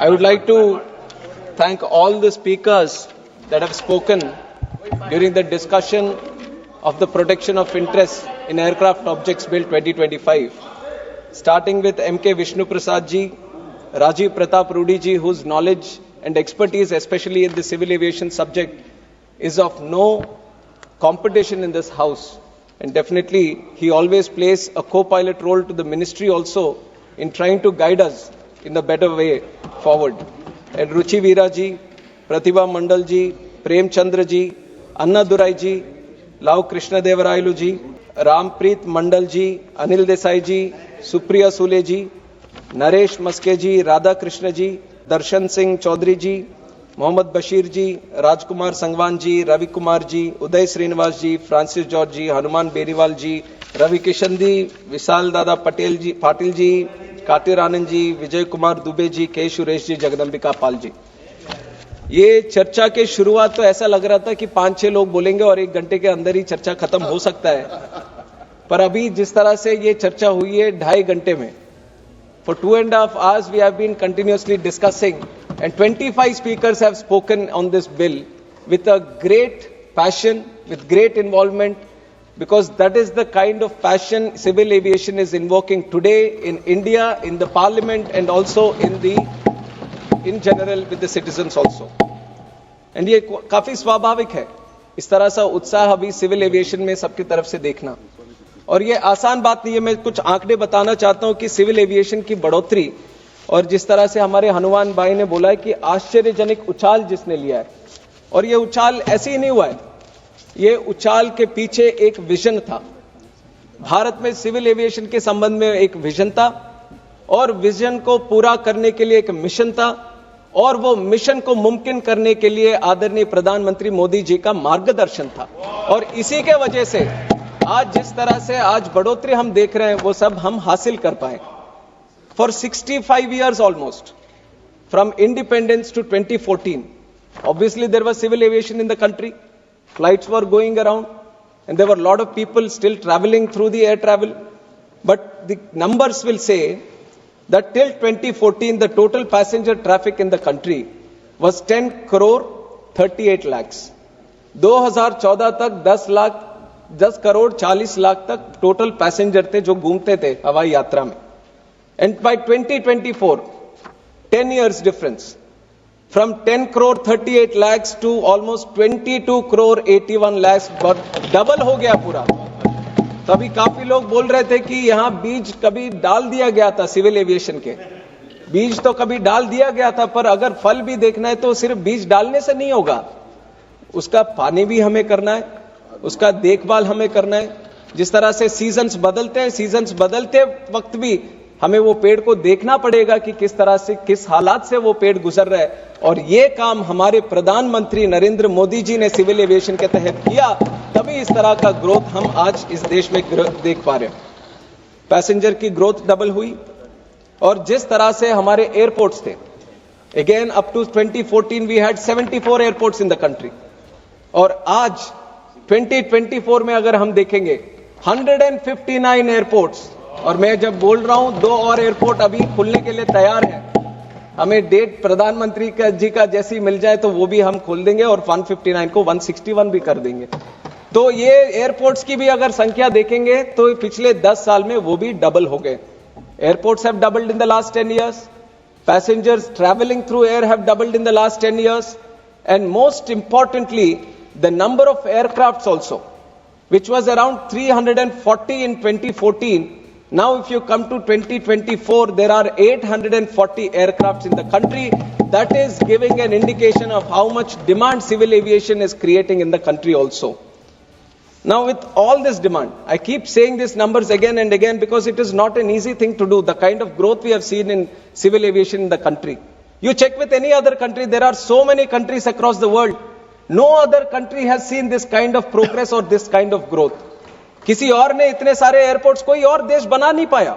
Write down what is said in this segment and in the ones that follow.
I would like to thank all the speakers that have spoken during the discussion of the protection of interests in Aircraft Objects Bill 2025, starting with M.K. Vishnu Prasad ji, Rajiv Pratap Rudy ji, whose knowledge and expertise, especially in the civil aviation subject, is of no competition in this house. And definitely, he always plays a co-pilot role to the ministry also in trying to guide us in a better way forward. And Ruchi Veera ji, Pratibha Mandal ji, Prem Chandra ji, Anna Durai ji, Lau Krishna Devarailu ji, Rampreet Mandal ji, Anil Desai ji, Supriya Sule ji, Naresh Maske ji, Radha Krishna ji, Darshan Singh Chaudhary ji, Mohammad Bashir ji, Rajkumar Sangwan ji, Ravi Kumar ji, Uday Srinivas ji, Francis George ji, Hanuman Beriwal ji, Ravi Kishan ji, Vishal Dada Patil ji, Katir Anand ji, Vijay Kumar Dubey जी, के सुरेश जी, जगदम्बिका पाल जी. ये चर्चा के शुरुआत तो ऐसा लग रहा था कि 5-6 लोग बोलेंगे और 1 घंटे के अंदर ही चर्चा खत्म हो सकता है, पर अभी जिस तरह से ये चर्चा हुई है 2.5 घंटे में, for 2.5 hours we have been continuously discussing and 25 speakers have spoken on this bill with a great passion, with great involvement, because that is the kind of passion civil aviation is invoking today in India, in the parliament and also in general with the citizens also. And ये काफी स्वाभाविक है इस तरह सा उत्साह अभी civil aviation में सबकी तरफ से देखना, और ये आसान बात नहीं है. मैं कुछ आंकड़े बताना चाहता हूं कि सिविल एविएशन की बढ़ोतरी और जिस तरह से हमारे हनुमान भाई ने बोला है कि आश्चर्यजनक उछाल जिसने लिया है, और ये उछाल ऐसे ही नहीं हुआ है, ये उछाल के पीछे एक विजन था. भारत में सिविल एविएशन के संबंध में एक विजन था और विजन को पूरा करने के लिए एक मिशन था, और वो मिशन को मुमकिन करने के लिए आदरणीय प्रधानमंत्री मोदी जी का मार्गदर्शन था. और इसी के वजह से आज जिस तरह से आज बढ़ोतरी हम देख रहे हैं वो सब हम हासिल कर पाए. For 65 years almost, from independence to 2014, obviously there was civil aviation in the country. Flights were going around and there were a lot of people still traveling through the air travel. But the numbers will say that till 2014, the total passenger traffic in the country was 10 crore 38 lakhs. 2014 तक 10 करोड़ 40 लाख तक total passenger थे जो घूमते थे हवाई यात्रा में. And by 2024, 10 years difference, from 10 crore 38 lakhs to almost 22 crore 81 lakhs, double हो गया पूरा. तो अभी काफी लोग बोल रहे थे कि यहां बीज कभी डाल दिया गया था, सिविल एविएशन के बीज तो कभी डाल दिया गया था, पर अगर फल भी देखना है तो सिर्फ बीज डालने से नहीं होगा, उसका पानी भी हमें करना है, उसका देखभाल हमें करना है. जिस तरह से सीजन्स बदलते हैं, सीजन्स बदलते वक्त भी हमें वो पेड़ को देखना पड़ेगा कि किस तरह से, किस हालात से वो पेड़ गुजर रहा है. और ये काम हमारे प्रधानमंत्री नरेंद्र मोदी जी ने सिविल एविएशन के तहत किया, तभी इस तरह का ग्रोथ हम आज इस देश में देख पा रहे हैं. पैसेंजर की ग्रोथ डबल हुई, और जिस तरह से हमारे एयरपोर्ट्स थे, again up to 2014 we had 74 airports in the country, और आज 2024 में अगर हम देखेंगे 159 एयरपोर्ट्स, और मैं जब बोल रहा हूं 2 और एयरपोर्ट अभी खुलने के लिए तैयार है. हमें डेट प्रधानमंत्री जी का जैसी मिल जाए तो वो भी हम खोल देंगे और 159 को 161 भी कर देंगे. तो ये एयरपोर्ट्स की भी अगर संख्या देखेंगे तो पिछले 10 साल में वो भी डबल हो गए. Airports have doubled in the last 10 years. Passengers traveling through air have doubled in the last 10 years. And most importantly, the number of aircrafts also, which was around 340 in 2014, now if you come to 2024, there are 840 aircrafts in the country. That is giving an indication of how much demand civil aviation is creating in the country also. Now with all this demand, I keep saying these numbers again and again because it is not an easy thing to do, the kind of growth we have seen in civil aviation in the country. You check with any other country, there are so many countries across the world. No other country has seen this kind of progress or this kind of growth. किसी और ने इतने सारे airports कोई और देश बना नहीं पाया.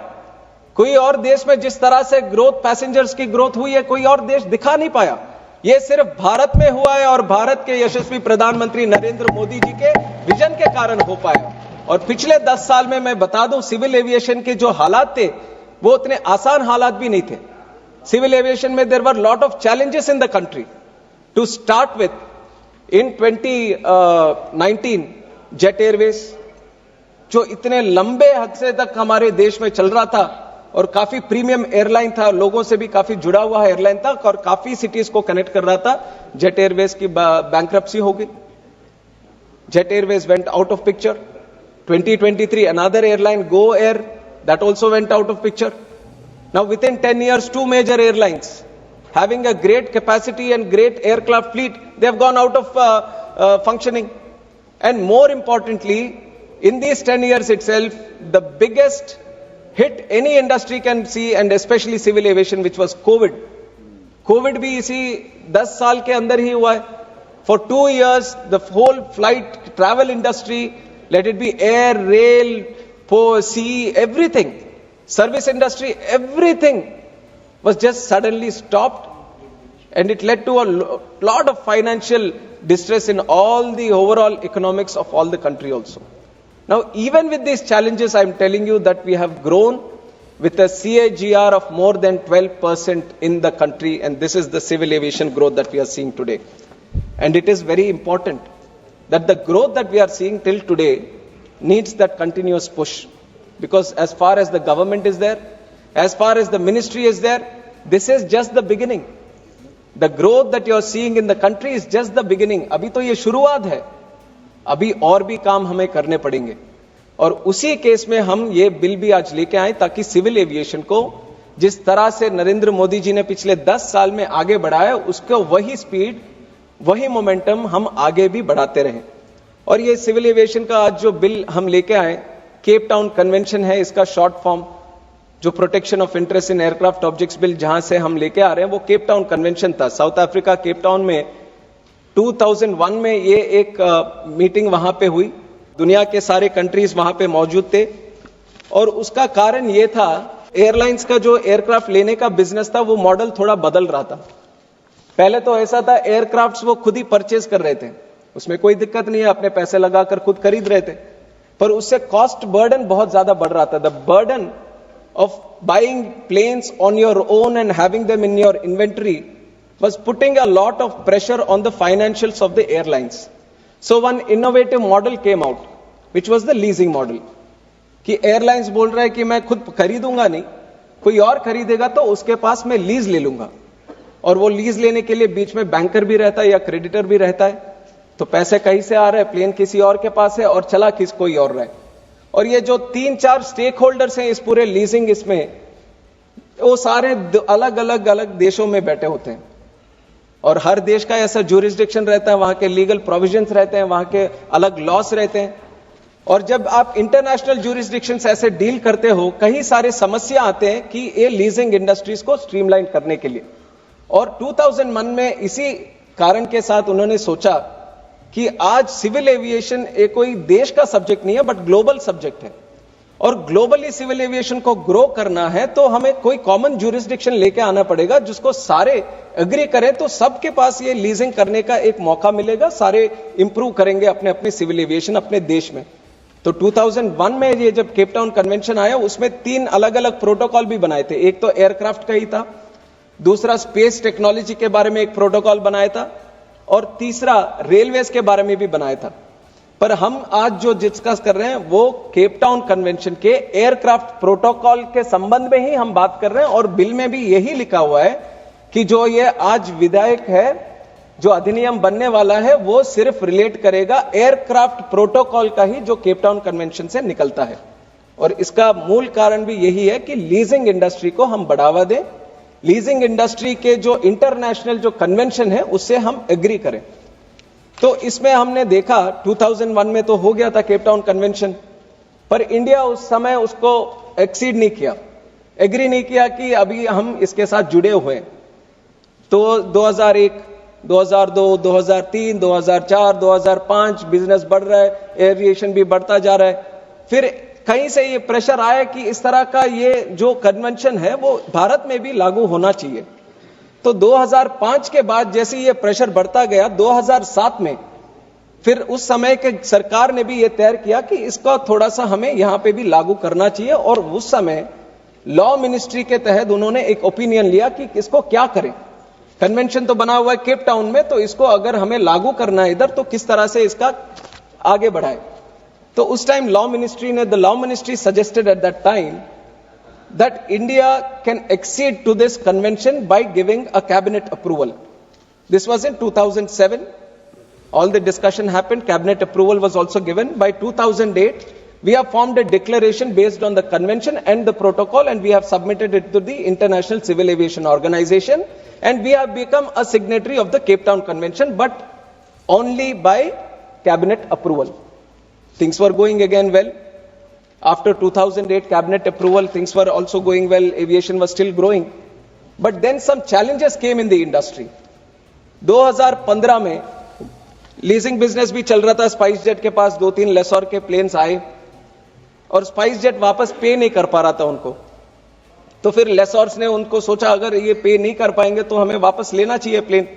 कोई और देश में जिस तरह से ग्रोथ, पैसेंजर्स की ग्रोथ हुई है, कोई और देश दिखा नहीं पाया. ये सिर्फ भारत में हुआ है और भारत के यशस्वी प्रधानमंत्री नरेंद्र मोदी जी के विजन के कारण हो पाया. और पिछले 10 साल में मैं बता दूं, सिविल एविएशन के जो हालात थे वो उतने आसान हालात भी नहीं थे. Civil aviation में there were lot of challenges in the country. To start with, in 2019, Jet Airways, जो इतने लंबे हद तक हमारे देश में चल रहा था और काफी प्रीमियम एयरलाइन था, लोगों से भी काफी जुड़ा हुआ एयरलाइन था और काफी सिटीज को कनेक्ट कर रहा था, जेट एयरवेज की बैंक्रप्सी हो गई. Jet Airways went out of picture. 2023 another airline, Go Air, that also went out of picture. Now within 10 years, two major airlines having a great capacity and great aircraft fleet, they have gone out of functioning. And more importantly, in these 10 years itself, the biggest hit any industry can see, and especially civil aviation, which was COVID. COVID भी इसी 10 साल के अंदर ही हुआ है. For 2 years, the whole flight travel industry, let it be air, rail, sea, everything, service industry, everything was just suddenly stopped, and it led to a lot of financial distress in all the overall economics of all the country also. Now, even with these challenges, I am telling you that we have grown with a CAGR of more than 12% in the country, and this is the civil aviation growth that we are seeing today. And it is very important that the growth that we are seeing till today needs that continuous push, because as far as the government is there, as far as the ministry is there, this is just the beginning. The growth that you are seeing in the country is just the beginning. अभी तो ये शुरुआत है, अभी और भी काम हमें करने पड़ेंगे. और उसी केस में हम ये बिल भी आज लेके आए ताकि सिविल एविएशन को जिस तरह से नरेंद्र मोदी जी ने पिछले 10 साल में आगे बढ़ाया, उसको वही स्पीड, वही मोमेंटम हम आगे भी बढ़ाते रहें. और ये सिविल एविएशन का आज जो बिल हम लेके आए, केप टाउन कन्वेंशन है इसका शॉर्ट फॉर्म, जो protection of interest in aircraft objects bill जहां से हम लेके आ रहे हैं वो केप टाउन कन्वेंशन था. साउथ अफ्रीका केप टाउन में 2001 में ये एक मीटिंग वहां पे हुई. दुनिया के सारे कंट्रीज वहां पे मौजूद थे और उसका कारण ये था, एयरलाइंस का जो एयरक्राफ्ट लेने का बिजनेस था वो मॉडल थोड़ा बदल रहा था. पहले तो ऐसा था, एयरक्राफ्ट्स वो खुद ही परचेज कर रहे थे, उसमें कोई दिक्कत नहीं है, अपने पैसे लगाकर खुद खरीद रहे थे, पर उससे कॉस्ट बर्डन बहुत ज्यादा बढ़ रहा था. The burden of buying planes on your own and having them in your inventory was putting a lot of pressure on the financials of the airlines. So one innovative model came out, which was the leasing model. कि airlines बोल रहे हैं कि मैं खुद खरीदूंगा नहीं, कोई और खरीदेगा तो उसके पास मैं लीज ले लूंगा, और वो लीज लेने के लिए बीच में बैंकर भी रहता है या क्रेडिटर भी रहता है, तो पैसे कहीं से आ रहे हैं, प्लेन किसी और के पास है और चला कोई और रहा है. और ये जो 3-4 स्टेक होल्डर्स हैं इस पूरे लीजिंग, इसमें वो सारे अलग अलग देशों में बैठे होते हैं और हर देश का ऐसा ज्यूरिसडिक्शन रहता है, वहां के लीगल प्रोविजंस रहते हैं, वहां के अलग लॉस रहते हैं. और जब आप इंटरनेशनल ज्यूरिसडिक्शन से ऐसे डील करते हो, कई सारे समस्या आते हैं कि ये लीजिंग इंडस्ट्रीज को स्ट्रीमलाइन करने के लिए. और 2001 में इसी कारण के साथ उन्होंने सोचा कि आज सिविल एविएशन एक कोई देश का सब्जेक्ट नहीं है बट ग्लोबल सब्जेक्ट है, और ग्लोबली सिविल एविएशन को ग्रो करना है तो हमें कोई कॉमन ज्यूरिसडिक्शन लेके आना पड़ेगा जिसको सारे एग्री करें, तो सबके पास ये लीजिंग करने का एक मौका मिलेगा, सारे इंप्रूव करेंगे अपने अपने सिविल एविएशन अपने देश में. तो 2001 में ये जब केप टाउन कन्वेंशन आया, उसमें 3 अलग अलग प्रोटोकॉल भी बनाए थे. एक तो एयरक्राफ्ट का ही था, दूसरा स्पेस टेक्नोलॉजी के बारे में एक प्रोटोकॉल बनाया था, और तीसरा रेलवेज के बारे में भी बनाया था. पर हम आज जो डिस्कस कर रहे हैं वो केप टाउन कन्वेंशन के एयरक्राफ्ट प्रोटोकॉल के संबंध में ही हम बात कर रहे हैं. और बिल में भी यही लिखा हुआ है कि जो ये आज विधेयक है, जो अधिनियम बनने वाला है, वो सिर्फ रिलेट करेगा एयरक्राफ्ट प्रोटोकॉल का ही, जो केप टाउन कन्वेंशन से निकलता है. और इसका मूल कारण भी यही है कि लीजिंग इंडस्ट्री को हम बढ़ावा दें, लीजिंग इंडस्ट्री के जो इंटरनेशनल जो कन्वेंशन है उससे हम एग्री करें. तो इसमें हमने देखा 2001 में तो हो गया था केप टाउन कन्वेंशन, पर इंडिया उस समय उसको एक्सीड नहीं किया, एग्री नहीं किया कि अभी हम इसके साथ जुड़े हुए हैं. तो 2001, 2002, 2003, 2004, 2005 बिजनेस बढ़ रहा है, एविएशन भी बढ़ता जा रहा है. फिर कहीं से ये प्रेशर आया कि इस तरह का ये जो कन्वेंशन है वो भारत में भी लागू होना चाहिए. तो 2005 के बाद जैसे ये प्रेशर बढ़ता गया, 2007 में फिर उस समय के सरकार ने भी ये तय किया कि इसका थोड़ा सा हमें यहां पे भी लागू करना चाहिए. और उस समय लॉ मिनिस्ट्री के तहत उन्होंने एक ओपिनियन लिया कि इसको क्या करें। कन्वेंशन तो बना हुआ है केप टाउन में, तो इसको अगर हमें लागू करना है इधर तो किस तरह से इसका आगे बढ़ाए। तो उस time law ministry suggested at that time that India can accede to this convention by giving a cabinet approval. This was in 2007. All the discussion happened. Cabinet approval was also given. By 2008, we have formed a declaration based on the convention and the protocol, and we have submitted it to the International Civil Aviation Organization, and we have become a signatory of the Cape Town Convention, but only by cabinet approval. Things were going again well. After 2008 cabinet approval, things were also going well. Aviation was still growing. But then some challenges came in the industry. 2015 में leasing business भी चल रहा था। Spice jet के पास 2-3 लेसोर के planes आए और spice jet वापस पे नहीं कर पा रहा था उनको। तो फिर लेसोर्स ने उनको सोचा अगर ये पे नहीं कर पाएंगे तो हमें वापस लेना चाहिए प्लेन।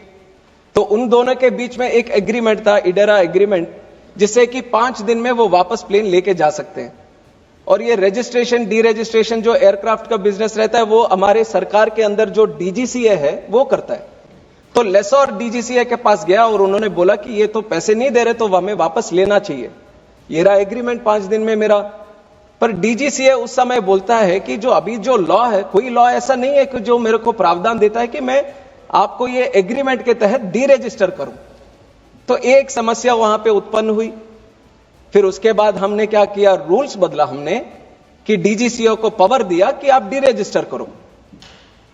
तो उन दोनों के बीच में एक एग्रीमेंट था, इडेरा एग्रीमेंट, जिससे कि 5 दिन में वो वापस प्लेन लेके जा सकते हैं। और ये रजिस्ट्रेशन डी रजिस्ट्रेशन जो एयरक्राफ्ट का बिजनेस रहता है वो हमारे सरकार के अंदर जो डीजीसीए है वो करता है। तो लेसोर डीजीसीए के पास गया और उन्होंने बोला कि ये तो पैसे नहीं दे रहे तो हमें वापस लेना चाहिए, ये रहा एग्रीमेंट 5 दिन में मेरा। पर डीजीसीए उस समय बोलता है कि जो अभी जो लॉ है, कोई लॉ ऐसा नहीं है कि जो मेरे को प्रावधान देता है कि मैं आपको ये एग्रीमेंट के तहत डी रजिस्टर करूं। तो एक समस्या वहां पे उत्पन्न हुई। फिर उसके बाद हमने क्या किया, रूल्स बदला हमने कि डीजीसीए को पावर दिया कि आप डी रजिस्टर करो।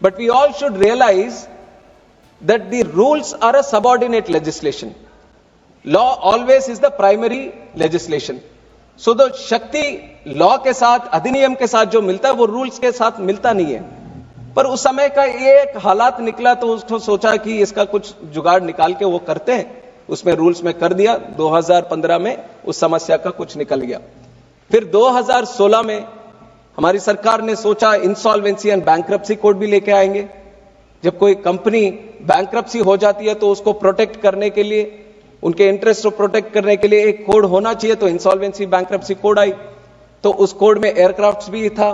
But we all should realise that the rules are a subordinate legislation, law always is the primary legislation. So the Shakti law के साथ, अधिनियम के साथ जो मिलता है वो रूल्स के साथ मिलता नहीं है। पर उस समय का एक हालात निकला तो उसको सोचा कि इसका कुछ जुगाड़ निकाल के वो करते हैं, उसमें रूल्स में कर दिया। 2015 में उस समस्या का कुछ निकल गया। फिर 2016 में हमारी सरकार ने सोचा इंसॉल्वेंसी एंड बैंक्रप्सी कोड भी लेके आएंगे। जब कोई कंपनी बैंक्रप्सी हो जाती है तो उसको प्रोटेक्ट करने के लिए, उनके इंटरेस्ट को प्रोटेक्ट करने के लिए एक कोड होना चाहिए। तो इंसॉल्वेंसी बैंक्रप्सी कोड आई, तो उस कोड में एयरक्राफ्ट भी था।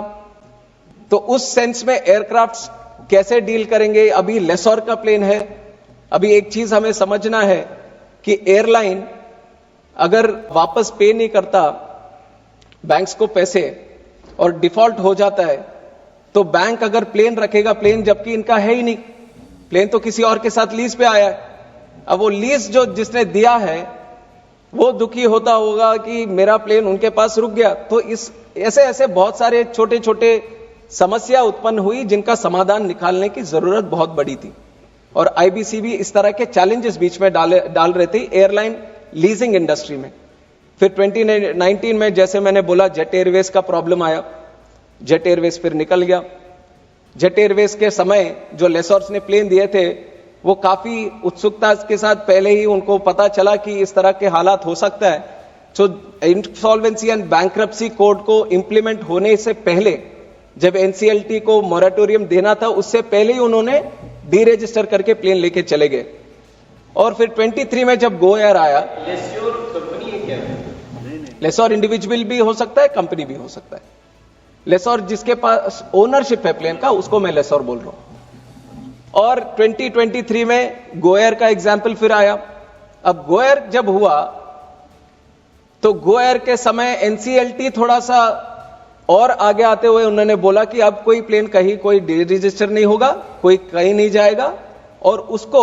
तो उस सेंस में एयरक्राफ्ट कैसे डील करेंगे, अभी लेसोर का प्लेन है। अभी एक चीज हमें समझना है कि एयरलाइन अगर वापस पे नहीं करता बैंक्स को पैसे और डिफॉल्ट हो जाता है, तो बैंक अगर प्लेन रखेगा, प्लेन जबकि इनका है ही नहीं, प्लेन तो किसी और के साथ लीज पे आया है। अब वो लीज जो जिसने दिया है वो दुखी होता होगा कि मेरा प्लेन उनके पास रुक गया। तो इस ऐसे बहुत सारे छोटे छोटे समस्या उत्पन्न हुई जिनका समाधान निकालने की जरूरत बहुत बड़ी थी। और आईबीसी भी इस तरह के चैलेंजेस बीच में डाल रहे थे एयरलाइन लीजिंग इंडस्ट्री में। फिर 2019 में जैसे मैंने बोला जेट एयरवेज का प्रॉब्लम आया, जेट एयरवेज फिर निकल गया। जेट एयरवेज के समय जो लेसोर्स ने प्लेन दिए थे वो काफी उत्सुकता के साथ पहले ही उनको पता चला कि इस तरह के हालात हो सकता है। तो इंसॉल्वेंसी एंड बैंक्रप्सी कोड को इंप्लीमेंट होने से पहले, जब एनसीएलटी को मॉरेटोरियम देना था उससे पहले ही उन्होंने डी रजिस्टर करके प्लेन लेके चले गए। और फिर 23 में जब गो एयर आया, लेसोर इंडिविजुअल भी हो सकता है, कंपनी भी हो सकता है। लेसोर जिसके पास ओनरशिप है प्लेन का उसको मैं लेसोर बोल रहा हूं। और 2023 में गो एयर का एग्जाम्पल फिर आया। अब गो एयर जब हुआ तो गो एयर के समय एनसीएलटी थोड़ा सा और आगे आते हुए उन्होंने बोला कि अब कोई प्लेन कहीं कोई डी रजिस्टर नहीं होगा, कोई कहीं नहीं जाएगा, और उसको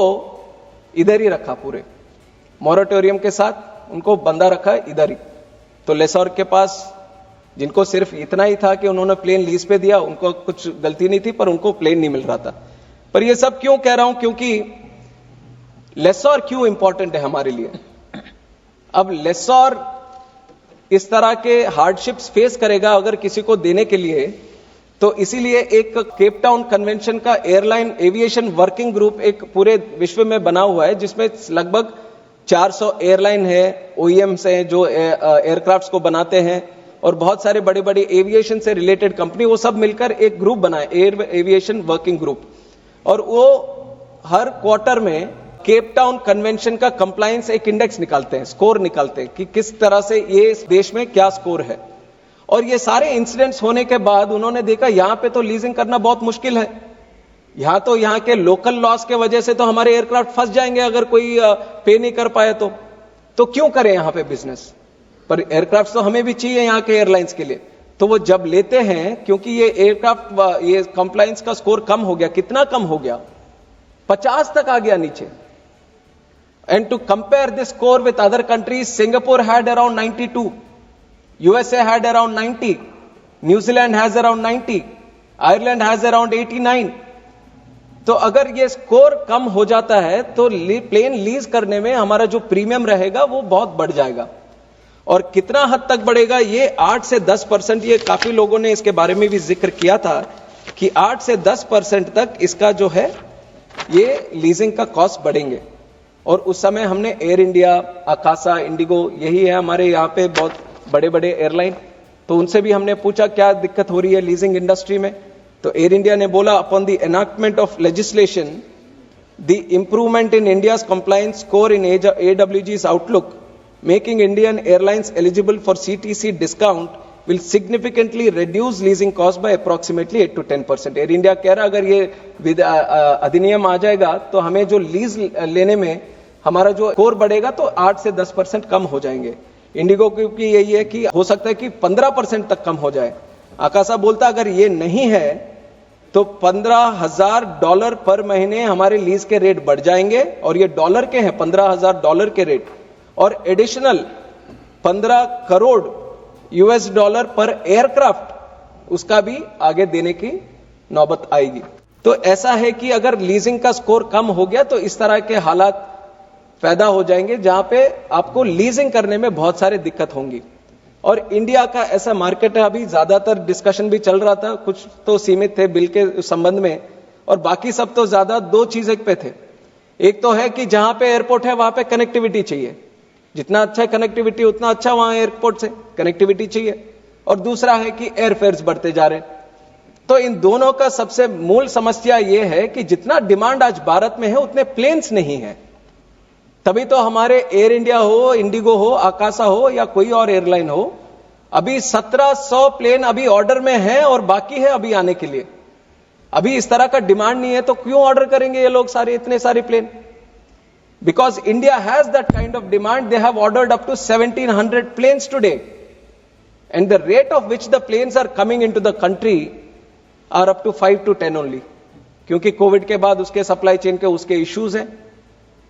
इधर ही रखा, पूरे मॉरेटोरियम के साथ उनको बंधा रखा इधर ही। तो लेसोर के पास जिनको सिर्फ इतना ही था कि उन्होंने प्लेन लीज पे दिया, उनको कुछ गलती नहीं थी, पर उनको प्लेन नहीं मिल रहा था। पर ये सब क्यों कह रहा हूं, क्योंकि लेसोर क्यों इंपॉर्टेंट है हमारे लिए। अब लेसोर इस तरह के हार्डशिप्स फेस करेगा अगर किसी को देने के लिए, तो इसीलिए एक केप टाउन कन्वेंशन का एयरलाइन एविएशन वर्किंग ग्रुप एक पूरे विश्व में बना हुआ है, जिसमें लगभग 400 एयरलाइन है, ओईएम्स हैं जो एयरक्राफ्ट्स को बनाते हैं, और बहुत सारे बड़े बड़े एविएशन से रिलेटेड कंपनी, वो सब मिलकर एक ग्रुप बनाए, एयर एविएशन वर्किंग ग्रुप। और वो हर क्वार्टर में केप टाउन कन्वेंशन का कंप्लायंस एक इंडेक्स निकालते हैं, स्कोर निकालते हैं कि किस तरह से ये इस देश में क्या स्कोर है। और ये सारे इंसिडेंट्स होने के बाद उन्होंने देखा यहां पे तो लीजिंग करना बहुत मुश्किल है, यहां तो यहां के लोकल लॉस के वजह से तो हमारे एयरक्राफ्ट फंस जाएंगे अगर कोई पे नहीं कर पाए तो क्यों करें यहां पे बिजनेस। पर एयरक्राफ्ट तो हमें भी चाहिए यहां के एयरलाइंस के लिए। तो वो जब लेते हैं, क्योंकि ये एयरक्राफ्ट ये कंप्लायंस का स्कोर कम हो गया, कितना कम हो गया, 50 तक आ गया नीचे। And to compare this score with other countries, Singapore had around 92, USA had around 90, New Zealand has around 90, Ireland has around 89। तो अगर ये स्कोर कम हो जाता है तो प्लेन लीज करने में हमारा जो प्रीमियम रहेगा वो बहुत बढ़ जाएगा। और कितना हद तक बढ़ेगा, ये 8 से 10%, ये काफी लोगों ने इसके बारे में भी जिक्र किया था कि 8 से 10% तक इसका जो है ये लीजिंग का कॉस्ट बढ़ेंगे। और उस समय हमने एयर इंडिया, आकाशा, इंडिगो, यही है हमारे यहाँ पे बहुत बड़े बड़े एयरलाइन, तो उनसे भी हमने पूछा क्या दिक्कत हो रही है लीजिंग इंडस्ट्री में। तो एयर इंडिया ने बोला, upon the enactment of legislation the improvement in India's compliance score in AWG's outlook making Indian airlines eligible for CTC discount will significantly reduce leasing cost by approximately 8 to 10%। Air India कह रहा अगर ये अधिनियम आ जाएगा तो हमें जो lease लेने में हमारा जो स्कोर बढ़ेगा तो 8 से 10% कम हो जाएंगे। इंडिगो की यही है कि हो सकता है कि 15% तक कम हो जाए। आकाशा बोलता अगर ये नहीं है तो $15,000 पर महीने हमारे लीज के रेट बढ़ जाएंगे, और ये डॉलर के हैं, $15,000 के रेट, और एडिशनल 15 करोड़ US$ पर एयरक्राफ्ट उसका भी आगे देने की नौबत आएगी। तो ऐसा है कि अगर लीजिंग का स्कोर कम हो गया तो इस तरह के हालात पैदा हो जाएंगे जहां पे आपको लीजिंग करने में बहुत सारी दिक्कत होंगी। और इंडिया का ऐसा मार्केट है, अभी ज्यादातर डिस्कशन भी चल रहा था, कुछ तो सीमित थे बिल के संबंध में, और बाकी सब तो ज्यादा 2 चीजें पे थे। एक तो है कि जहां पे एयरपोर्ट है वहां पे कनेक्टिविटी चाहिए, जितना अच्छा कनेक्टिविटी उतना अच्छा वहां एयरपोर्ट से कनेक्टिविटी चाहिए, और दूसरा है कि एयरफेयर्स बढ़ते जा रहे। तो इन दोनों का सबसे मूल समस्या यह है कि जितना डिमांड आज भारत में है उतने प्लेन्स नहीं है। तभी तो हमारे एयर इंडिया हो, इंडिगो हो, आकाशा हो या कोई और एयरलाइन हो, अभी 1700 प्लेन अभी ऑर्डर में है और बाकी है अभी आने के लिए। अभी इस तरह का डिमांड नहीं है तो क्यों ऑर्डर करेंगे ये लोग सारे इतने सारे plane? Because India has that kind of demand, they have ordered up to 1700 planes today, and the rate of which the planes are coming into the country are up to 5 to 10 only, क्योंकि Covid के बाद उसके supply chain के उसके issues हैं,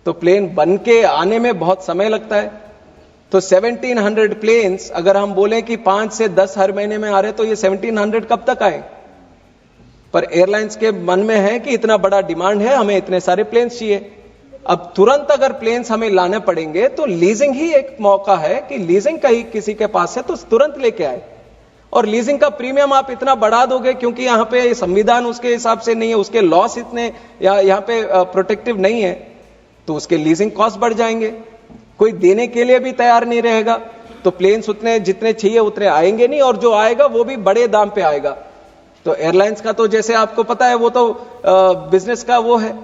तो plane बन के आने में बहुत समय लगता है। तो 1700 प्लेन्स अगर हम बोलें कि 5 से 10 हर महीने में आ रहे तो ये 1700 कब तक आए? पर एयरलाइंस के मन में है कि इतना बड़ा डिमांड है, हमें इतने सारे प्लेन्स चाहिए। अब तुरंत अगर प्लेन्स हमें लाने पड़ेंगे तो लीजिंग ही एक मौका है कि लीजिंग कहीं किसी के पास है तो तुरंत लेके आए। और लीजिंग का प्रीमियम आप इतना बढ़ा दोगे क्योंकि यहां पे संविधान उसके हिसाब से नहीं है, उसके लॉस इतने यहां पे प्रोटेक्टिव नहीं है, तो उसके लीजिंग कॉस्ट बढ़ जाएंगे। कोई देने के लिए भी तैयार नहीं रहेगा, तो प्लेन्स उतने जितने चाहिए उतने आएंगे नहीं, और जो आएगा वो भी बड़े दाम पे आएगा। तो एयरलाइंस का तो जैसे आपको पता है वो तो बिजनेस का वो है,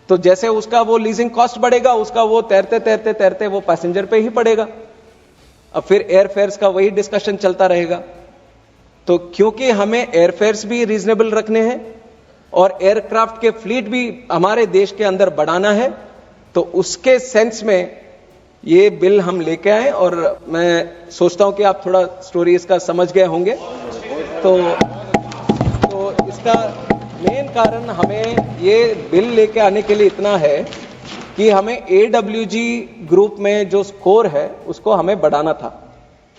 तो जैसे उसका वो लीजिंग कॉस्ट बढ़ेगा उसका वो तैरते तैरते तैरते वो पैसेंजर पे ही पड़ेगा। अब फिर एयरफेयर्स का वही डिस्कशन चलता रहेगा। तो क्योंकि हमें एयरफेयर्स भी रीजनेबल रखने हैं और एयरक्राफ्ट के फ्लीट भी हमारे देश के अंदर बढ़ाना है, तो उसके सेंस में ये बिल हम लेके आए, और मैं सोचता हूं कि आप थोड़ा स्टोरी इसका समझ गए होंगे। तो इसका मेन कारण हमें ये बिल लेके आने के लिए इतना है कि हमें AWG ग्रुप में जो स्कोर है उसको हमें बढ़ाना था।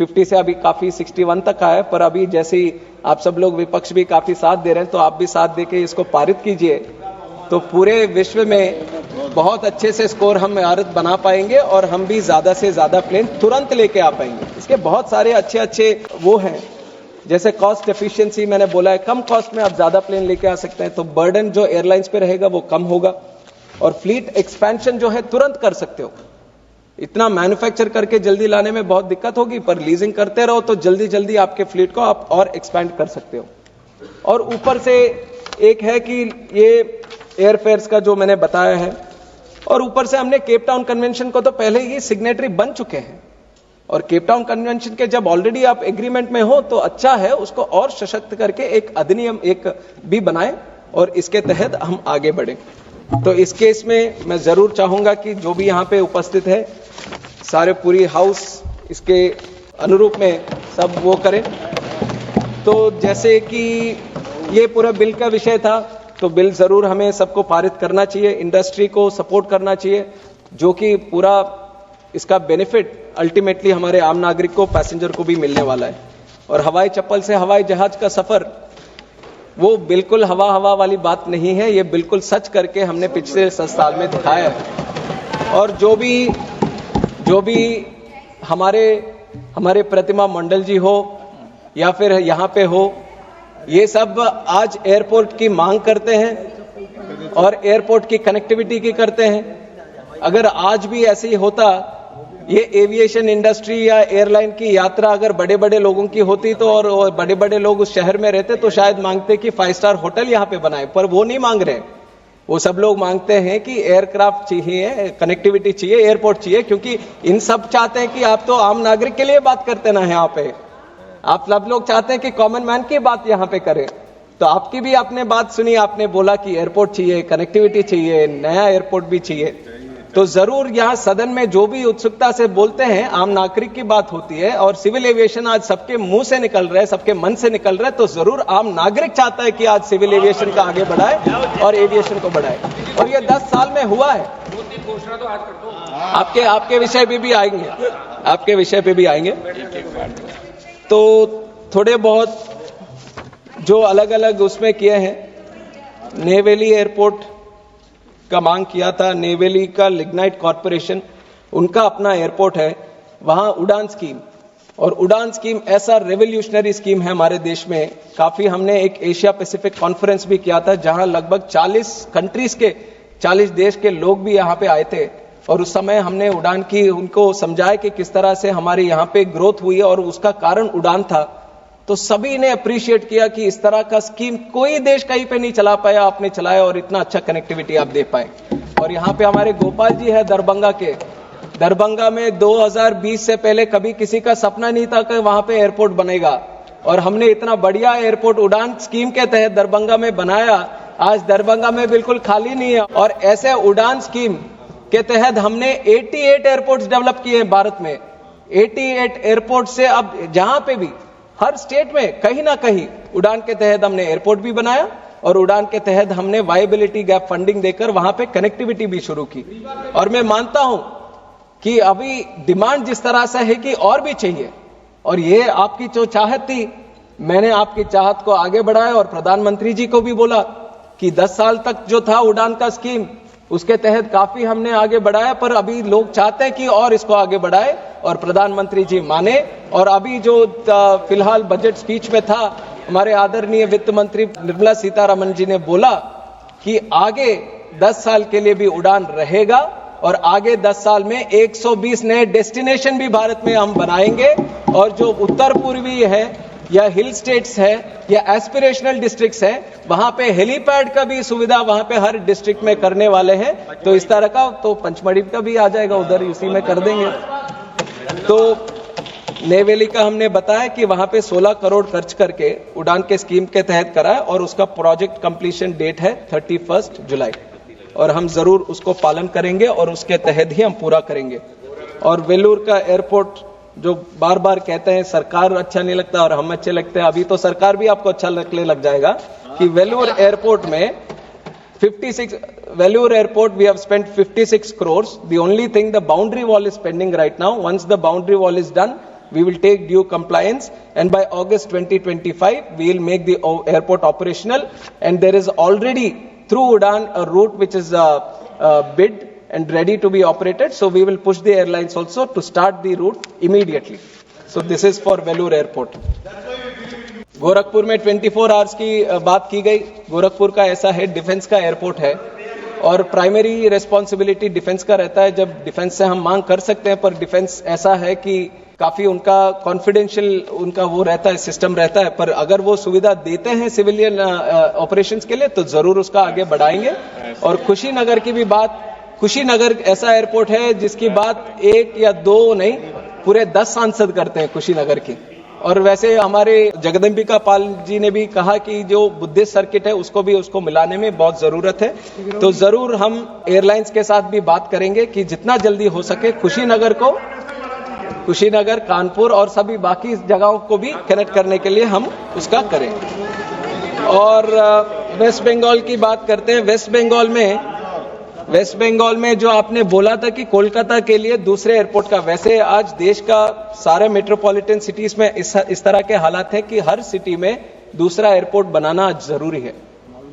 50 से अभी काफी 61 तक आया, पर अभी जैसे ही आप सब लोग विपक्ष भी काफी साथ दे रहे हैं तो आप भी साथ देके इसको पारित कीजिए, तो पूरे विश्व में बहुत अच्छे से स्कोर हम भारत बना पाएंगे और हम भी ज्यादा से ज्यादा प्लेन तुरंत लेके आ पाएंगे। इसके बहुत सारे अच्छे अच्छे वो हैं, जैसे कॉस्ट एफिशिएंसी मैंने बोला है, कम कॉस्ट में आप ज्यादा प्लेन लेके आ सकते हैं, तो बर्डन जो एयरलाइंस पे रहेगा वो कम होगा, और फ्लीट एक्सपेंशन जो है तुरंत कर सकते हो। इतना मैन्युफैक्चर करके जल्दी लाने में बहुत दिक्कत होगी, पर लीजिंग करते रहो तो जल्दी जल्दी आपके फ्लीट को आप और एक्सपैंड कर सकते हो। और ऊपर से एक है कि ये एयरफेयर्स का जो मैंने बताया है, और ऊपर से हमने केप टाउन कन्वेंशन को तो पहले ही सिग्नेटरी बन चुके हैं। और केप टाउन कन्वेंशन के जब ऑलरेडी आप एग्रीमेंट में हो तो अच्छा है, उसको और सशक्त करके एक अधिनियम एक भी बनाए और इसके तहत हम आगे बढ़े। तो इस केस में मैं जरूर चाहूंगा कि जो भी यहाँ पे उपस्थित है सारे पूरी हाउस इसके अनुरूप में सब वो करें। तो जैसे कि ये पूरा बिल का विषय था, तो बिल जरूर हमें सबको पारित करना चाहिए, इंडस्ट्री को सपोर्ट करना चाहिए, जो कि पूरा इसका बेनिफिट अल्टीमेटली हमारे आम नागरिक को, पैसेंजर को भी मिलने वाला है। और हवाई चप्पल से हवाई जहाज का सफर वो बिल्कुल हवा वाली बात नहीं है, ये बिल्कुल सच करके हमने पिछले 7 साल में दिखाया है। और जो भी हमारे प्रतिमा मंडल जी हो या फिर यहाँ पे हो, ये सब आज एयरपोर्ट की मांग करते हैं और एयरपोर्ट की कनेक्टिविटी की करते हैं। अगर आज भी ऐसे ही होता, ये एविएशन इंडस्ट्री या एयरलाइन की यात्रा अगर बड़े बड़े लोगों की होती तो और बड़े बड़े लोग उस शहर में रहते तो शायद मांगते कि 5 स्टार होटल यहाँ पे बनाए, पर वो नहीं मांग रहे। वो सब लोग मांगते हैं कि एयरक्राफ्ट चाहिए, कनेक्टिविटी चाहिए, एयरपोर्ट चाहिए, क्योंकि इन सब चाहते हैं कि आप तो आम नागरिक के लिए बात करते ना यहाँ पे, आप सब लोग चाहते हैं कि कॉमन मैन की बात यहाँ पे करें। तो आपकी भी आपने बात सुनी, आपने बोला कि एयरपोर्ट चाहिए, कनेक्टिविटी चाहिए, नया एयरपोर्ट भी चाहिए। तो जरूर यहाँ सदन में जो भी उत्सुकता से बोलते हैं, आम नागरिक की बात होती है और सिविल एविएशन आज सबके मुंह से निकल रहा है, सबके मन से निकल रहा है, तो जरूर आम नागरिक चाहता है कि आज सिविल एविएशन का आगे बढ़ाए और एविएशन को बढ़ाए। और ये 10 साल में हुआ है। आपके विषय पे भी आएंगे, आपके विषय पे भी आएंगे। तो थोड़े बहुत जो अलग अलग उसमें किए हैं, नेवेली एयरपोर्ट का मांग किया था, नेवेली का लिग्नाइट कॉर्पोरेशन, उनका अपना एयरपोर्ट है, वहां उड़ान स्कीम, और उड़ान स्कीम ऐसा रेवोल्यूशनरी स्कीम है हमारे देश में। काफी हमने एक एशिया पैसिफिक कॉन्फ्रेंस भी किया था, जहां लगभग 40 कंट्रीज के 40 देश के लोग भी यहाँ पे आए थे, और उस समय हमने उड़ान की उनको समझाया कि किस तरह से हमारे यहाँ पे ग्रोथ हुई और उसका कारण उड़ान था। तो सभी ने अप्रिशिएट किया कि इस तरह का स्कीम कोई देश कहीं पे नहीं चला पाया, आपने चलाया और इतना अच्छा कनेक्टिविटी आप दे पाए। और यहाँ पे हमारे गोपाल जी है दरभंगा के, दरभंगा में 2020 से पहले कभी किसी का सपना नहीं था कि वहां पे एयरपोर्ट बनेगा, और हमने इतना बढ़िया एयरपोर्ट उड़ान स्कीम के तहत दरभंगा में बनाया। आज दरभंगा में बिल्कुल खाली नहीं है, और ऐसे उड़ान स्कीम के तहत हमने 88 एयरपोर्ट्स डेवलप किए हैं भारत में। 88 एयरपोर्ट से अब जहां पे भी हर स्टेट में कहीं ना कहीं उड़ान के तहत हमने एयरपोर्ट भी बनाया, और उड़ान के तहत हमने वायबिलिटी गैप फंडिंग देकर वहां पे कनेक्टिविटी भी शुरू की। और मैं मानता हूं कि अभी डिमांड जिस तरह से है कि और भी चाहिए, और ये आपकी जो चाहत थी, मैंने आपकी चाहत को आगे बढ़ाया और प्रधानमंत्री जी को भी बोला कि 10 साल तक जो था उड़ान का स्कीम, उसके तहत काफी हमने आगे बढ़ाया, पर अभी लोग चाहते हैं कि और इसको आगे बढ़ाए, और प्रधानमंत्री जी माने। और अभी जो फिलहाल बजट स्पीच में था, हमारे आदरणीय वित्त मंत्री निर्मला सीतारमण जी ने बोला कि आगे 10 साल के लिए भी उड़ान रहेगा, और आगे 10 साल में 120 नए डेस्टिनेशन भी भारत में हम बनाएंगे। और जो उत्तर पूर्वी है या हिल स्टेट्स है या एस्पिरेशनल डिस्ट्रिक्ट्स है, वहां पे हेलीपैड का भी सुविधा वहां पे हर डिस्ट्रिक्ट में करने वाले हैं। तो इस तरह का तो पंचमढ़ी का भी आ जाएगा, उधर इसी में कर देंगे। तो नेवेली का हमने बताया कि वहां पे 16 करोड़ खर्च करके उड़ान के स्कीम के तहत करा है, और उसका प्रोजेक्ट कंप्लीशन डेट है 31 जुलाई, और हम जरूर उसको पालन करेंगे और उसके तहत ही हम पूरा करेंगे। और वेलूर का एयरपोर्ट जो बार बार कहते हैं सरकार अच्छा नहीं लगता और हम अच्छे लगते हैं, अभी तो सरकार भी आपको अच्छा लगने लग जाएगा कि वेलूर एयरपोर्ट में 56 Vellore airport we have spent 56 crores. The only thing, the boundary wall is pending right now. Once the boundary wall is done, we will take due compliance, and by August 2025 we will make the airport operational. And there is already through Udan a route which is bid and ready to be operated. So we will push the airlines also to start the route immediately. So this is for Veloor Airport. Gorakhpur में 24 hours की बात की गई। गोरखपुर का ऐसा है, defence का airport है, और प्राइमरी रेस्पॉन्सिबिलिटी डिफेंस का रहता है। जब डिफेंस से हम मांग कर सकते हैं, पर डिफेंस ऐसा है कि काफी उनका कॉन्फिडेंशियल उनका वो रहता है, सिस्टम रहता है, पर अगर वो सुविधा देते हैं सिविलियन ऑपरेशंस के लिए तो जरूर उसका आगे बढ़ाएंगे। और खुशीनगर की भी बात कुशीनगर ऐसा एयरपोर्ट है जिसकी बात एक या दो नहीं, पूरे 10 सांसद करते हैं कुशीनगर की। और वैसे हमारे जगदम्बिका पाल जी ने भी कहा कि जो बुद्धिस्ट सर्किट है उसको मिलाने में बहुत जरूरत है। तो जरूर हम एयरलाइंस के साथ भी बात करेंगे कि जितना जल्दी हो सके कुशीनगर, कानपुर और सभी बाकी जगहों को भी कनेक्ट करने के लिए हम उसका करें। और वेस्ट बंगाल की बात करते हैं। वेस्ट बंगाल में जो आपने बोला था कि कोलकाता के लिए दूसरे एयरपोर्ट का, वैसे आज देश का सारे मेट्रोपॉलिटन सिटीज में इस तरह के हालात हैं कि हर सिटी में दूसरा एयरपोर्ट बनाना जरूरी है।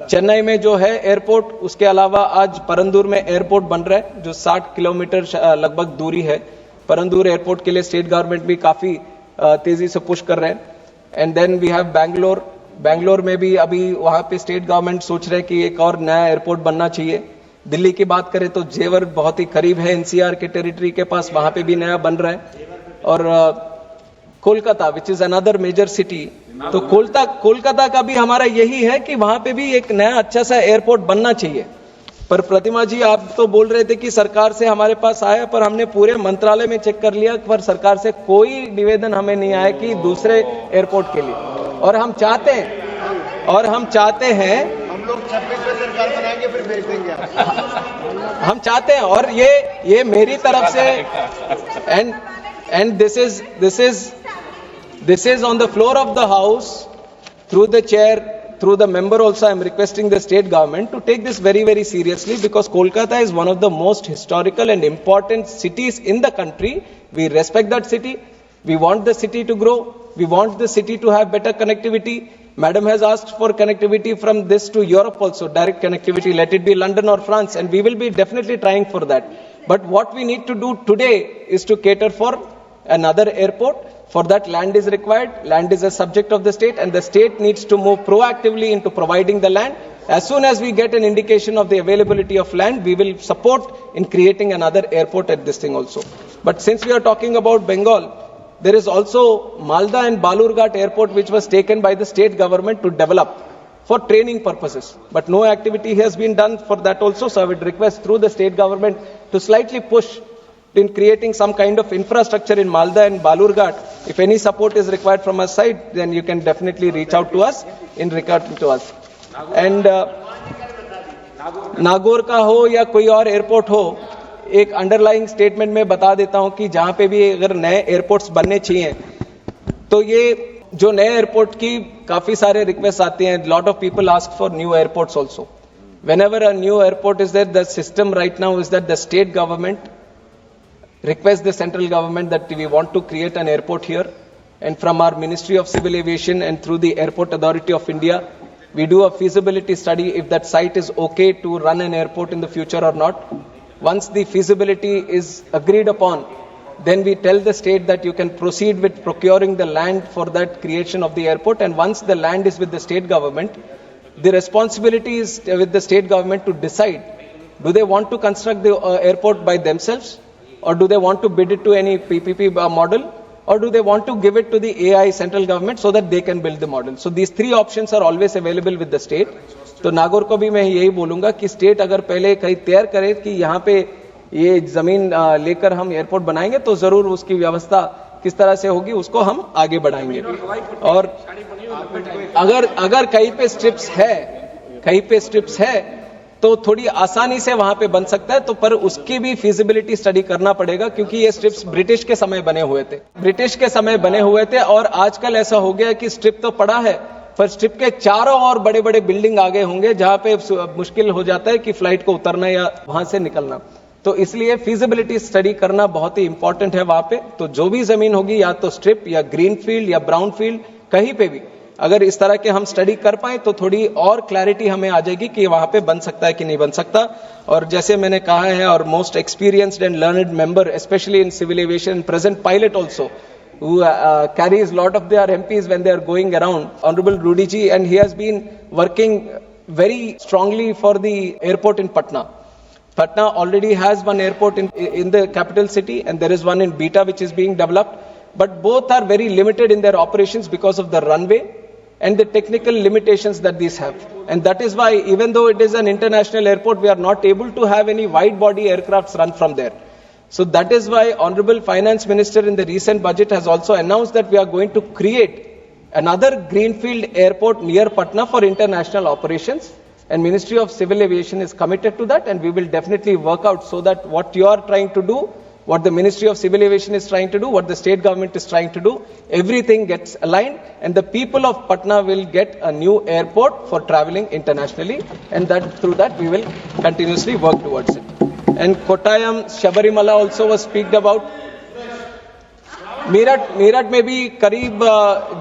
चेन्नई में जो है एयरपोर्ट, उसके अलावा आज परंदूर में एयरपोर्ट बन रहा है जो 60 किलोमीटर लगभग दूरी है। परंदूर एयरपोर्ट के लिए स्टेट गवर्नमेंट भी काफी तेजी से पुश कर रहे हैं। And then we have Bangalore में भी अभी वहां पे स्टेट गवर्नमेंट सोच रहे हैं कि एक और नया एयरपोर्ट बनना चाहिए। दिल्ली की बात करें तो जेवर बहुत ही करीब है एनसीआर के टेरिटरी के पास, वहां पे भी नया बन रहा है। और Kolkata which is another major city, तो कोलकाता का भी हमारा यही है कि वहां पे भी एक नया अच्छा सा एयरपोर्ट बनना चाहिए। पर प्रतिमा जी, आप तो बोल रहे थे कि सरकार से हमारे पास आया, पर हमने पूरे मंत्रालय में चेक कर लिया, पर सरकार से कोई निवेदन हमें नहीं आया कि दूसरे एयरपोर्ट के लिए। और हम चाहते हैं हम लोग 26 में सरकार बनाएंगे, फिर भेज देंगे। हम चाहते हैं, और ये मेरी तरफ से, and this is on the floor of the house, through the chair, through the member also, I am requesting the state government to take this very, very seriously, because Kolkata is one of the most historical and important cities in the country. We respect that city. We want the city to grow. We want the city to have better connectivity. Madam has asked for connectivity from this to Europe also, direct connectivity, let it be London or France, and we will be definitely trying for that. But what we need to do today is to cater for another airport. For that, land is required. Land is a subject of the state, and the state needs to move proactively into providing the land. As soon as we get an indication of the availability of land, we will support in creating another airport at this thing also. But since we are talking about Bengal, there is also Malda and Balurghat airport, which was taken by the state government to develop for training purposes. But no activity has been done for that also. So I would request through the state government to slightly push in creating some kind of infrastructure in Malda and Balurghat. If any support is required from our side, then you can definitely reach out to us in regard to us. And Nagaur का हो या कोई और airport हो, एक underlying statement में बता देता हूं कि जहां पे भी अगर नए एयरपोर्ट्स बनने चाहिए, तो ये जो नए एयरपोर्ट की काफी सारे रिक्वेस्ट आती हैं. Lot of people ask for new airports also. Whenever a new airport is there, the system right now is that the state government request the central government that we want to create an airport here, and from our Ministry of Civil Aviation and through the Airport Authority of India, we do a feasibility study if that site is okay to run an airport in the future or not. Once the feasibility is agreed upon, then we tell the state that you can proceed with procuring the land for that creation of the airport, and once the land is with the state government, the responsibility is with the state government to decide, do they want to construct the airport by themselves, or do they want to bid it to any PPP model, or do they want to give it to the AI central government so that they can build the model. So these three options are always available with the state. तो नागौर को भी मैं यही बोलूंगा कि state अगर पहले कहीं तैयार करे कि यहाँ पे ये जमीन लेकर हम एयरपोर्ट बनाएंगे, तो जरूर उसकी व्यवस्था किस तरह से होगी उसको हम आगे बढ़ाएंगे. और अगर कहीं पे स्ट्रिप्स है तो थोड़ी आसानी से वहां पे बन सकता है, तो पर उसकी भी फिजिबिलिटी स्टडी करना पड़ेगा, क्योंकि ये स्ट्रिप्स ब्रिटिश के समय बने हुए थे. और आजकल ऐसा हो गया कि स्ट्रिप तो पड़ा है, पर स्ट्रिप के चारों और बड़े बड़े बिल्डिंग आगे होंगे, जहां पे मुश्किल हो जाता है कि फ्लाइट को उतरना या वहां से निकलना. तो इसलिए फिजिबिलिटी स्टडी करना बहुत ही इंपॉर्टेंट है वहां पे. तो जो भी जमीन होगी, या तो स्ट्रिप या ग्रीन फील्ड या ब्राउन फील्ड, कहीं पे भी अगर इस तरह के हम स्टडी कर पाए तो थोड़ी और क्लैरिटी हमें आ जाएगी कि वहां पे बन सकता है कि नहीं बन सकता. और जैसे मैंने कहा है, और most experienced and learned member specially in civil aviation, present pilot also, who carries lot of their MPs when they are going around, Honorable Rudy ji, and he has been working very strongly for the airport in Patna. Patna already has one airport in the capital city, and there is one in Beta which is being developed, but both are very limited in their operations because of the runway and the technical limitations that these have. And that is why, even though it is an international airport, we are not able to have any wide-body aircrafts run from there. So that is why Honorable Finance Minister in the recent budget has also announced that we are going to create another greenfield airport near Patna for international operations. And Ministry of Civil Aviation is committed to that, and we will definitely work out so that what you are trying to do, what the Ministry of Civil Aviation is trying to do, what the state government is trying to do, everything gets aligned, and the people of Patna will get a new airport for traveling internationally, and that through that we will continuously work towards it. And Kottayam, Shabarimala also was speaked about. Meerut में भी करीब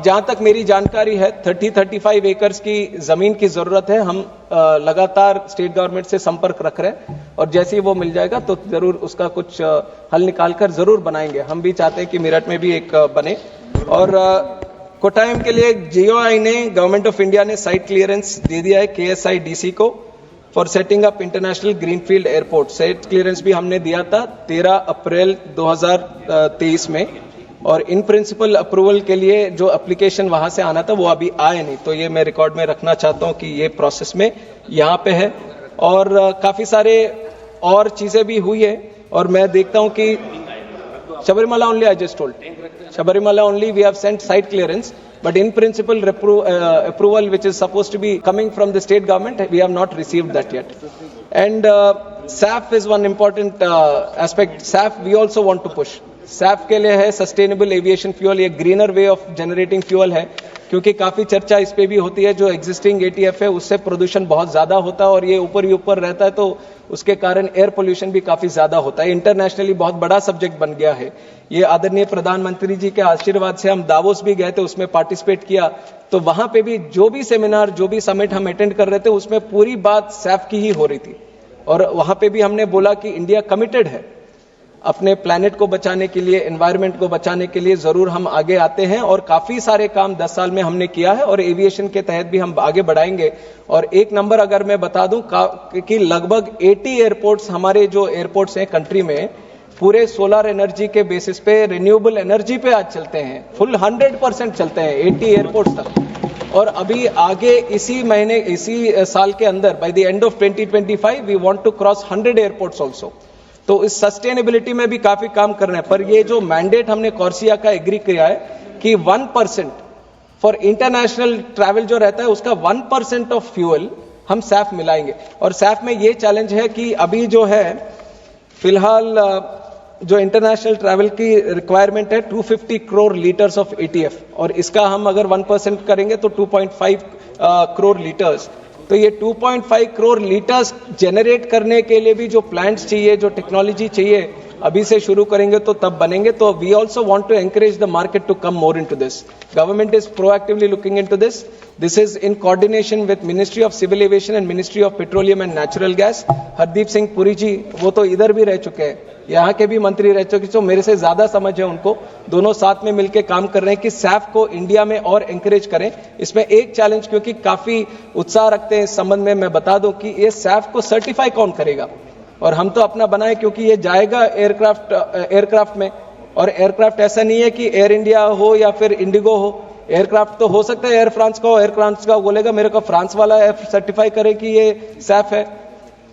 जहां तक मेरी जानकारी है 30-35 acres की जमीन की जरूरत है. हम लगातार स्टेट गवर्नमेंट से संपर्क रख रहे हैं और जैसे ही वो मिल जाएगा तो जरूर उसका कुछ हल निकालकर जरूर बनाएंगे. हम भी चाहते हैं कि मेरठ में भी एक बने. और कोट्टायम के लिए जीओआई ने, गवर्नमेंट ऑफ इंडिया ने साइट क्लियरेंस दे दिया है KSIDC को for setting up international greenfield airport. Site clearance भी हमने दिया था 13 अप्रैल 2023 में, और इन प्रिंसिपल अप्रूवल के लिए जो एप्लीकेशन वहां से आना था वो अभी आए नहीं. तो ये मैं रिकॉर्ड में रखना चाहता हूं कि ये प्रोसेस में यहां पे है. और काफी सारे और चीजें भी हुई है. और मैं देखता हूं कि Shabarimala only, I just told. Shabarimala only we have sent site clearance, but in principle approval which is supposed to be coming from the state government, we have not received that yet. And SAF is one important aspect. SAF we also want to push. SAF के लिए है sustainable aviation fuel, ये greener way of generating fuel है, क्योंकि काफी चर्चा इस पे भी होती है. जो एग्जिस्टिंग ATF है उससे प्रदूषण बहुत ज्यादा होता है और ये ऊपर ही ऊपर रहता है, तो उसके कारण एयर पोल्यूशन भी काफी ज्यादा होता है. इंटरनेशनली बहुत बड़ा सब्जेक्ट बन गया है. ये आदरणीय प्रधानमंत्री जी के आशीर्वाद से हम दावोस भी गए थे, उसमें पार्टिसिपेट किया, तो वहां पे भी जो भी सेमिनार, जो भी समिट हम अटेंड कर रहे थे उसमें पूरी बात SAF की ही हो रही थी. और वहां पे भी हमने बोला कि इंडिया कमिटेड है अपने प्लैनेट को बचाने के लिए, एनवायरनमेंट को बचाने के लिए. जरूर हम आगे आते हैं और काफी सारे काम 10 साल में हमने किया है और एविएशन के तहत भी हम आगे बढ़ाएंगे. और एक नंबर अगर मैं बता दूं कि लगभग 80 एयरपोर्ट्स, हमारे जो एयरपोर्ट्स हैं कंट्री में, पूरे सोलर एनर्जी के बेसिस पे, रिन्यूएबल एनर्जी पे आज चलते हैं. फुल 100% चलते हैं 80 एयरपोर्ट्स तक. और अभी आगे इसी महीने, इसी साल के अंदर, by the end of 2025 we want to cross 100 airports also. तो इस सस्टेनेबिलिटी में भी काफी काम कर रहे हैं. पर ये जो मैंडेट हमने कॉर्सिया का एग्री किया है कि 1% फॉर इंटरनेशनल ट्रैवल जो रहता है उसका 1% ऑफ फ्यूल हम SAF मिलाएंगे. और SAF में ये चैलेंज है कि अभी जो है फिलहाल जो इंटरनेशनल ट्रैवल की रिक्वायरमेंट है 250 करोड़ लीटर्स ऑफ ATF, और इसका हम अगर 1% करेंगे तो 2.5 करोड़ लीटर्स. तो ये 2.5 करोड़ लीटर्स जनरेट करने के लिए भी जो प्लांट्स चाहिए, जो टेक्नोलॉजी चाहिए, अभी से शुरू करेंगे तो तब बनेंगे. तो we also want to encourage the market to come more into this. Government is proactively looking into this. This is in coordination with ministry of civil aviation and ministry of petroleum and natural gas. Hardeep Singh Puri ji, वो तो इधर भी रह चुके हैं, यहाँ के भी मंत्री रह चुके, तो मेरे से ज्यादा समझ है उनको. दोनों साथ में मिलकर काम कर रहे हैं कि SAF को इंडिया में और एंकरेज करें. इसमें एक चैलेंज, क्योंकि काफी उत्साह रखते हैं इस संबंध में, मैं बता दूं कि ये SAF को सर्टिफाई कौन करेगा. और हम तो अपना बनाए, क्योंकि ये जाएगा एयरक्राफ्ट में, और एयरक्राफ्ट ऐसा नहीं है कि एयर इंडिया हो या फिर इंडिगो हो. एयरक्राफ्ट तो हो सकता है एयर फ्रांस का हो, एयर फ्रांस का बोलेगा मेरे को फ्रांस वाला सर्टिफाई करे कि ये SAF है,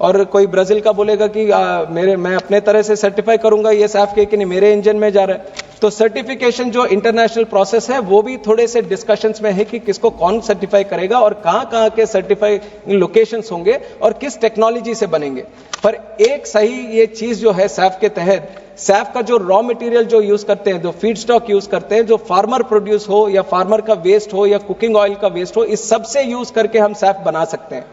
और कोई ब्राजील का बोलेगा कि मैं अपने तरह से सर्टिफाई करूंगा ये SAF के कि नहीं, मेरे इंजन में जा रहा है. तो सर्टिफिकेशन जो इंटरनेशनल प्रोसेस है वो भी थोड़े से डिस्कशंस में है कि किसको कौन सर्टिफाई करेगा और कहां के सर्टिफाई लोकेशंस होंगे और किस टेक्नोलॉजी से बनेंगे. पर एक सही ये चीज जो है SAF के तहत, SAF का जो रॉ मटेरियल जो यूज करते हैं, जो फीड स्टॉक यूज करते हैं, जो फार्मर प्रोड्यूस हो या फार्मर का वेस्ट हो या कुकिंग ऑयल का वेस्ट हो, इस सबसे यूज करके हम SAF बना सकते हैं.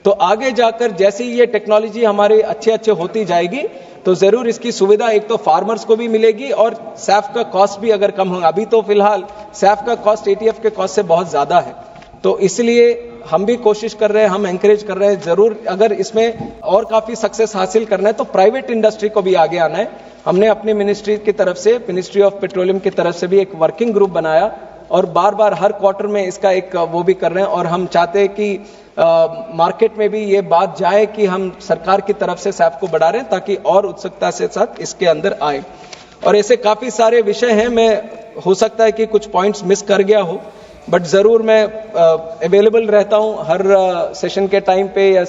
तो आगे जाकर जैसे ही ये टेक्नोलॉजी हमारे अच्छे होती जाएगी तो जरूर इसकी सुविधा एक तो फार्मर्स को भी मिलेगी और SAF का कॉस्ट भी अगर कम होगा. अभी तो फिलहाल SAF का कॉस्ट ATF के कॉस्ट से बहुत ज्यादा है. तो इसलिए हम भी कोशिश कर रहे हैं, हम एंकरेज कर रहे हैं. जरूर अगर इसमें और काफी सक्सेस हासिल करना है तो प्राइवेट इंडस्ट्री को भी आगे आना है. हमने अपनी मिनिस्ट्री की तरफ से, मिनिस्ट्री ऑफ पेट्रोलियम की तरफ से भी एक वर्किंग ग्रुप बनाया और बार हर क्वार्टर में इसका एक वो भी कर रहे हैं. और हम चाहते हैं कि मार्केट में भी ये बात जाए कि हम सरकार की तरफ से SAF को बढ़ा रहे हैं ताकि और उत्सुकता से साथ इसके अंदर आए. और ऐसे काफी सारे विषय हैं, मैं हो सकता है कि कुछ पॉइंट्स मिस कर गया हो. बट ज़रूर मैं अवेलेबल रहता हूं हर सेशन के टाइम पे, या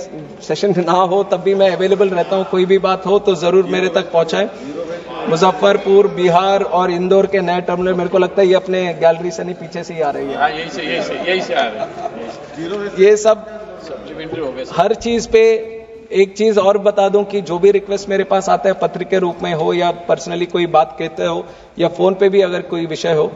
सेशन ना हो तब भी मैं अवेलेबल रहता हूं। कोई भी बात हो तो ज़रूर मेरे तक पहुंचाएं। मुजफ्फरपुर, बिहार और इंदौर के नए टर्मिनल, मेरे को लगता है ये अपने गैलरी से नहीं, पीछे से ही आ रही है। यही से आ रहा है। ये सब सप्लीमेंट्री हो गया। हर चीज पे एक चीज और बता दूं कि जो भी रिक्वेस्ट मेरे पास आता है, पत्र के रूप में हो या पर्सनली कोई बात कहते हो या फोन पे भी अगर कोई विषय हो,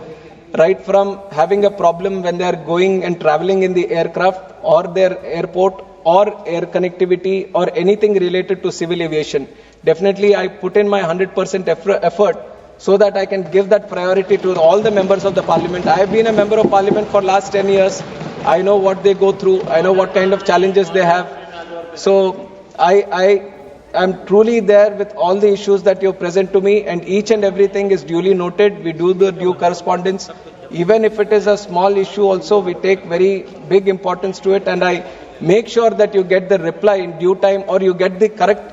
right from having a problem when they are going and traveling in the aircraft or their airport or air connectivity or anything related to civil aviation, definitely I put in my 100% effort so that I can give that priority to all the members of the parliament. I have been a member of parliament for last 10 years. I know what they go through. I know what kind of challenges they have. So I am truly there with all the issues that you present to me, and each and everything is duly noted. We do the due correspondence. Even if it is a small issue also, we take very big importance to it, and I make sure that you get the reply in due time or you get the correct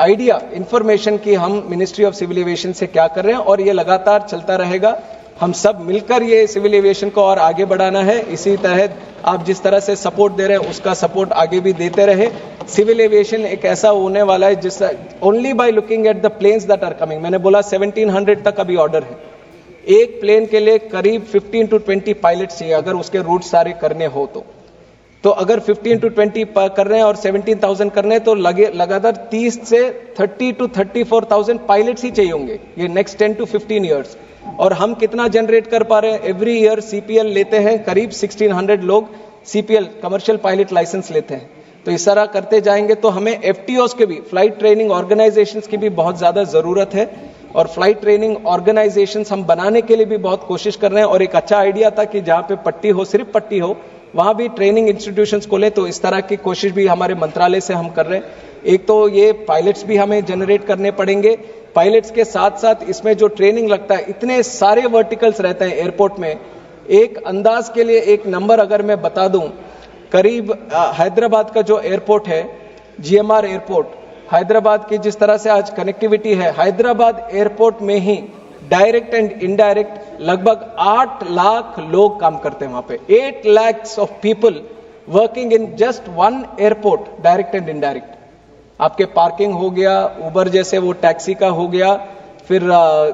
idea, information कि हम ministry of civil aviation से क्या कर रहे हैं, और ये लगातार चलता रहेगा। हम सब मिलकर ये सिविल एविएशन को और आगे बढ़ाना है। इसी तहत आप जिस तरह से सपोर्ट दे रहे हैं उसका सपोर्ट आगे भी देते रहे। सिविल एविएशन एक ऐसा होने वाला है जिस only by looking at the planes that are coming, मैंने बोला 1700 तक अभी ऑर्डर है। एक प्लेन के लिए करीब 15 to 20 पायलट चाहिए अगर उसके रूट सारे करने हो तो अगर 15 to 20 कर रहे हैं और 17,000 कर रहे हैं तो लगातार 30 से 30 to 34,000 पायलट्स ही चाहिए होंगे ये नेक्स्ट 10 to 15 ईयर्स। और हम कितना जनरेट कर पा रहे हैं? एवरी ईयर सीपीएल लेते हैं करीब 1600 लोग सीपीएल कमर्शियल पायलट लाइसेंस लेते हैं। तो इस तरह करते जाएंगे तो हमें एफटीओस के भी, फ्लाइट ट्रेनिंग ऑर्गेनाइजेशंस की भी बहुत ज्यादा जरूरत है, और फ्लाइट ट्रेनिंग ऑर्गेनाइजेशंस हम बनाने के लिए भी बहुत कोशिश कर रहे हैं। और एक अच्छा आइडिया था कि जहां पे पट्टी हो, सिर्फ पट्टी हो, वहां भी ट्रेनिंग इंस्टीट्यूशंस खोले। तो इस तरह की कोशिश भी हमारे मंत्रालय से हम कर रहे हैं। एक तो ये पायलट्स भी हमें जनरेट करने पड़ेंगे, पायलट्स के साथ साथ इसमें जो ट्रेनिंग लगता है, इतने सारे वर्टिकल्स रहते हैं एयरपोर्ट में। एक अंदाज के लिए एक नंबर अगर मैं बता दूं, करीब हैदराबाद का जो एयरपोर्ट है, जीएमआर एयरपोर्ट, हैदराबाद की जिस तरह से आज कनेक्टिविटी है, हैदराबाद एयरपोर्ट में ही डायरेक्ट एंड इनडायरेक्ट लगभग 8 लाख लोग काम करते हैं वहां पे। 8 lakhs of people working in just one airport, direct and indirect. आपके पार्किंग हो गया, उबर जैसे वो टैक्सी का हो गया, फिर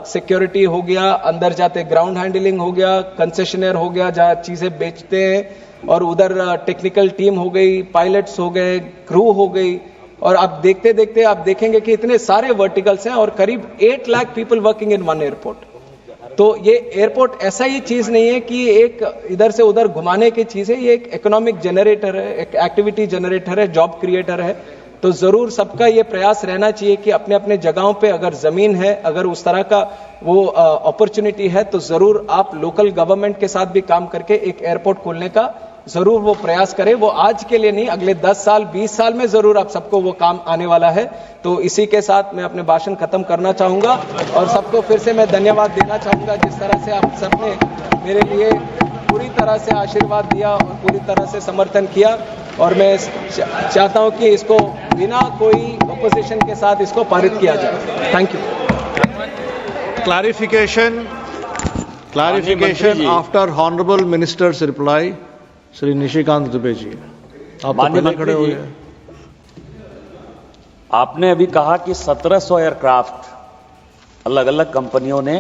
सिक्योरिटी हो गया, अंदर जाते ग्राउंड हैंडलिंग हो गया, कंसेशनर हो गया जहां चीजें बेचते हैं, और उधर टेक्निकल टीम हो गई, पायलट्स हो गए, क्रू हो गई। और आप देखते देखते आप देखेंगे कि इतने सारे वर्टिकल्स हैं और करीब 8 lakh people working in one airport. तो ये एयरपोर्ट ऐसा ही चीज नहीं है कि एक इधर से उधर घुमाने की चीज है, ये एक इकोनॉमिक जनरेटर है, एक एक्टिविटी जनरेटर है, जॉब क्रिएटर है। तो जरूर सबका ये प्रयास रहना चाहिए कि अपने अपने जगहों पे अगर जमीन है, अगर उस तरह का वो अपॉर्चुनिटी है, तो जरूर आप लोकल गवर्नमेंट के साथ भी काम करके एक एयरपोर्ट खोलने का जरूर वो प्रयास करें। वो आज के लिए नहीं, अगले 10 साल 20 साल में जरूर आप सबको वो काम आने वाला है। तो इसी के साथ मैं अपने भाषण खत्म करना चाहूंगा और सबको फिर से मैं धन्यवाद देना चाहूंगा जिस तरह से आप सबने मेरे लिए पूरी तरह से आशीर्वाद दिया और पूरी तरह से समर्थन किया। और मैं चाहता हूं कि इसको बिना कोई ऑपोजिशन के साथ इसको पारित किया जाए। Thank you. Clarification after Honorable Minister's reply, Shri Nishikant Dubey ji, आप तो पहले खड़े हुए हैं। आपने अभी कहा कि 1700 एयरक्राफ्ट अलग अलग कंपनियों ने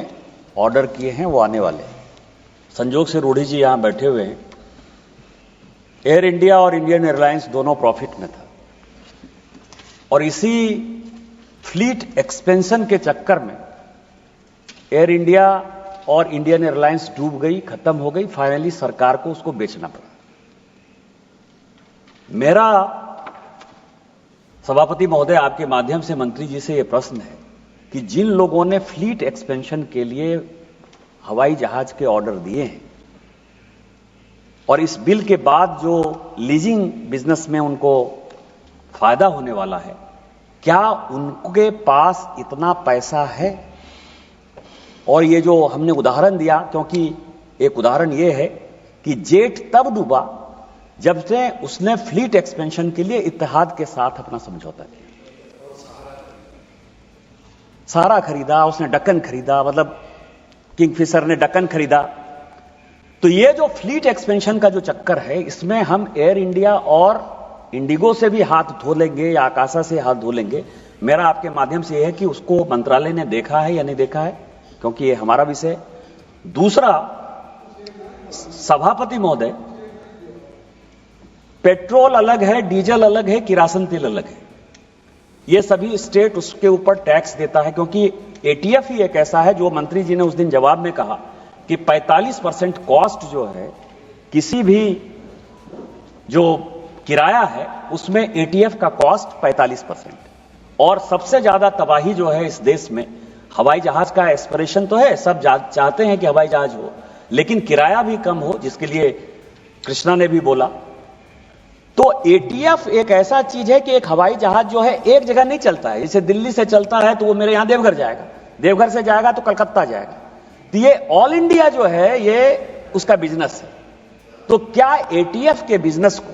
ऑर्डर किए हैं, वो आने वाले। संजोग से रूढ़ी जी यहां बैठे हुए हैं। एयर इंडिया और इंडियन एयरलाइंस दोनों प्रॉफिट में था, और इसी फ्लीट एक्सपेंशन के चक्कर में एयर इंडिया और इंडियन एयरलाइंस डूब गई, खत्म हो गई। फाइनली सरकार को उसको बेचना पड़ा। मेरा सभापति महोदय आपके माध्यम से मंत्री जी से यह प्रश्न है कि जिन लोगों ने फ्लीट एक्सपेंशन के लिए हवाई जहाज के ऑर्डर दिए हैं और इस बिल के बाद जो लीजिंग बिजनेस में उनको फायदा होने वाला है, क्या उनके पास इतना पैसा है? और ये जो हमने उदाहरण दिया, क्योंकि एक उदाहरण ये है कि जेट तब डूबा जब से उसने फ्लीट एक्सपेंशन के लिए इत्तेहाद के साथ अपना समझौता किया। सारा खरीदा उसने, डक्कन खरीदा, मतलब किंगफिशर ने डक्कन खरीदा, तो ये जो फ्लीट एक्सपेंशन का जो चक्कर है, इसमें हम एयर इंडिया और इंडिगो से भी हाथ धो लेंगे या आकाशा से हाथ धो लेंगे। मेरा आपके माध्यम से यह है कि उसको मंत्रालय ने देखा है या नहीं देखा है, क्योंकि ये हमारा विषय है। दूसरा, सभापति महोदय, पेट्रोल अलग है, डीजल अलग है, किरासन तेल अलग है। ये सभी स्टेट उसके ऊपर टैक्स देता है, क्योंकि एटीएफ ही एक ऐसा है जो मंत्री जी ने उस दिन जवाब में कहा कि 45% कॉस्ट जो है किसी भी जो किराया है उसमें एटीएफ का कॉस्ट 45%। और सबसे ज्यादा तबाही जो है इस देश में, हवाई जहाज का एस्पिरेशन तो है, सब चाहते हैं कि हवाई जहाज हो, लेकिन किराया भी कम हो, जिसके लिए कृष्णा ने भी बोला। तो एटीएफ एक ऐसा चीज है कि एक हवाई जहाज जो है एक जगह नहीं चलता है। जैसे दिल्ली से चलता है तो वो मेरे यहां देवघर जाएगा, देवघर से जाएगा तो कलकत्ता जाएगा। तो ये ऑल इंडिया जो है ये उसका बिजनेस है। तो क्या एटीएफ के बिजनेस को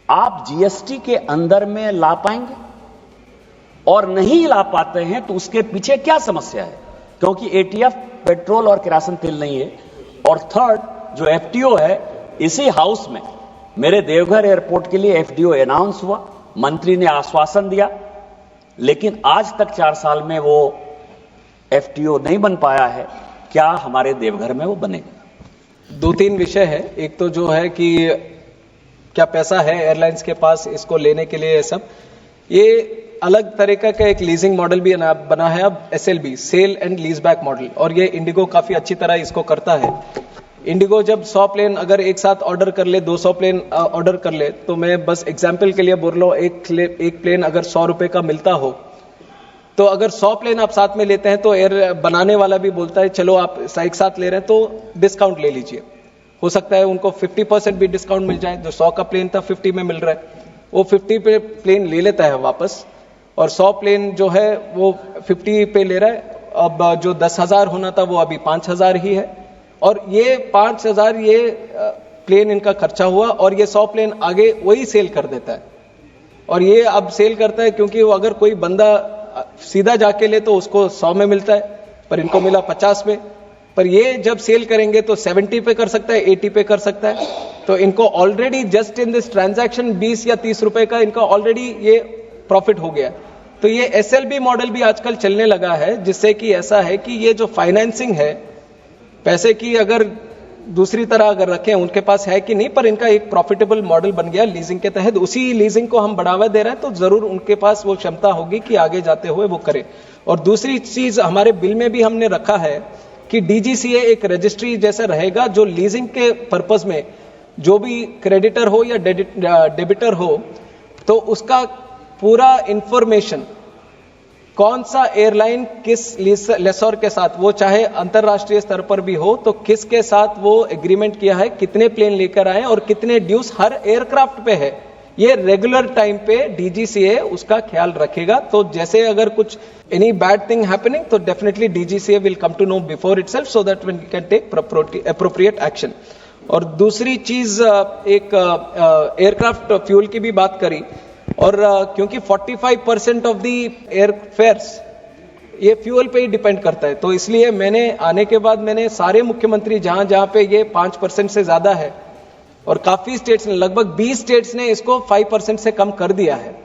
आप जीएसटी के अंदर में ला पाएंगे? और नहीं ला पाते हैं तो उसके पीछे क्या समस्या है? क्योंकि एटीएफ पेट्रोल और किरासन तेल नहीं है। और थर्ड, जो एफटीओ है, इसी हाउस में मेरे देवघर एयरपोर्ट के लिए एफटीओ अनाउंस हुआ, मंत्री ने आश्वासन दिया, लेकिन आज तक 4 साल में वो एफटीओ नहीं बन पाया है। क्या हमारे देवघर में वो बनेगा? 2-3 विषय है। एक तो जो है कि क्या पैसा है एयरलाइंस के पास इसको लेने के लिए, सब ये अलग तरीका का एक लीजिंग मॉडल भी बना है अब, SLB, sale and lease back model, और ये इंडिगो काफी अच्छी तरह इसको करता है। इंडिगो जब 100 प्लेन अगर एक साथ ऑर्डर कर ले, 200 प्लेन ऑर्डर कर ले, तो मैं बस एग्जाम्पल के लिए बोल रहा हूं, एक प्लेन अगर 100 रुपए का मिलता हो, तो अगर 100 प्लेन आप साथ में लेते हैं तो एयर बनाने वाला भी बोलता है चलो आप एक साथ ले रहे हैं तो डिस्काउंट ले लीजिए। हो सकता है उनको 50% भी डिस्काउंट मिल जाए। जो 100 का प्लेन था 50 में मिल रहा है, वो 50 पे प्लेन ले लेता है वापस, और 100 प्लेन जो है वो 50 पे ले रहा है। अब जो 10,000 होना था वो अभी 5,000 ही है, और ये 5,000 ये प्लेन इनका खर्चा हुआ, और ये 100 प्लेन आगे वही सेल कर देता है। और ये अब सेल करता है क्योंकि वो अगर कोई बंदा सीधा जाके ले तो उसको 100 में मिलता है, पर इनको मिला 50 में। पर ये जब सेल करेंगे तो 70 पे कर सकता है, 80 पे कर सकता है। तो इनको already just in this transaction 20 या 30 रुपए का इनका ऑलरेडी ये प्रॉफिट हो गया। तो ये SLB मॉडल भी आजकल चलने लगा है, जिससे कि ऐसा है कि ये जो फाइनेंसिंग है पैसे की, अगर दूसरी तरह अगर रखें, उनके पास है कि नहीं, पर इनका एक प्रॉफिटेबल मॉडल बन गया लीजिंग के तहत। उसी लीजिंग को हम बढ़ावा दे रहे हैं, तो जरूर उनके पास वो क्षमता होगी कि आगे जाते हुए वो करें। और दूसरी चीज हमारे बिल में भी हमने रखा है कि DGCA एक रजिस्ट्री जैसा रहेगा, जो लीजिंग के पर्पज में जो भी क्रेडिटर हो या डेबिटर हो, तो उसका पूरा इंफॉर्मेशन, कौन सा एयरलाइन किस लेसर के साथ, वो चाहे अंतरराष्ट्रीय स्तर पर भी हो, तो किसके साथ वो एग्रीमेंट किया है, कितने प्लेन लेकर आए और कितने ड्यूज हर एयरक्राफ्ट पे है, ये रेगुलर टाइम पे DGCA उसका ख्याल रखेगा। तो जैसे अगर कुछ एनी बैड थिंग हैपनिंग, तो definitely DGCA will come to know before itself, so that we can take appropriate action. और दूसरी चीज, एक एयरक्राफ्ट फ्यूल की भी बात करी, और क्योंकि 45% ऑफ दी एयर फेयर्स ये फ्यूल पे ही डिपेंड करता है, तो इसलिए मैंने आने के बाद मैंने सारे मुख्यमंत्री जहां जहां पे ये 5% से ज्यादा है, और काफी स्टेट्स ने, लगभग 20 स्टेट्स ने इसको 5% से कम कर दिया है।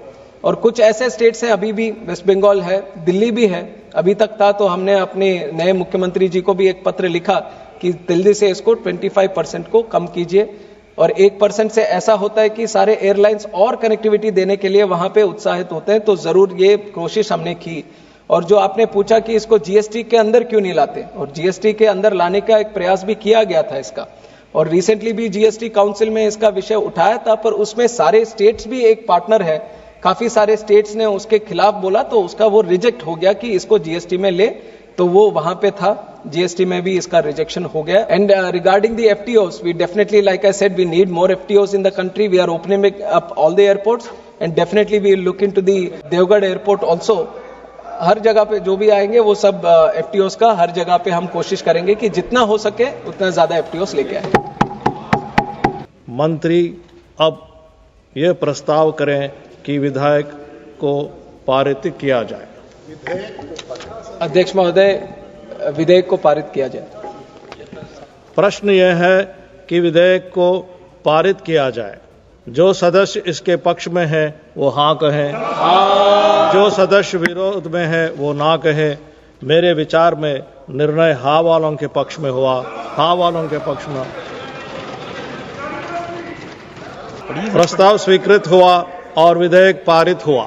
और कुछ ऐसे स्टेट्स हैं अभी भी, वेस्ट बंगाल है, दिल्ली भी है, अभी तक था, तो हमने अपने नए मुख्यमंत्री जी को भी एक पत्र लिखा कि दिल्ली से इसको 25% को कम कीजिए। और 1% से ऐसा होता है कि सारे एयरलाइंस और कनेक्टिविटी देने के लिए वहां पे उत्साहित होते हैं, तो जरूर ये कोशिश हमने की। और जो आपने पूछा कि इसको जीएसटी के अंदर क्यों नहीं लाते, और जीएसटी के अंदर लाने का एक प्रयास भी किया गया था इसका, और रिसेंटली भी जीएसटी काउंसिल में इसका विषय उठाया था, पर उसमें सारे स्टेट्स भी एक पार्टनर है, काफी सारे स्टेट्स ने उसके खिलाफ बोला, तो उसका वो रिजेक्ट हो गया कि इसको जीएसटी में ले, तो वो वहां पे था, जीएसटी में भी इसका रिजेक्शन हो गया। And regarding the FTOs, we definitely, like I said, we need more FTOs in the country. We are opening up all the airports, and definitely we look into the देवगढ़ airport also. हर जगह पे जो भी आएंगे वो सब FTOs का हर जगह पे हम कोशिश करेंगे कि जितना हो सके उतना ज्यादा FTOs लेके आए। मंत्री अब यह प्रस्ताव करें कि विधेयक को पारित किया जाए। अध्यक्ष महोदय, विधेयक को पारित किया जाए। प्रश्न यह है कि विधेयक को पारित किया जाए। जो सदस्य इसके पक्ष में है वो हाँ कहें, जो सदस्य विरोध में है वो ना कहे। मेरे विचार में निर्णय हाँ वालों के पक्ष में हुआ, हाँ वालों के पक्ष में। प्रस्ताव स्वीकृत हुआ और विधेयक पारित हुआ।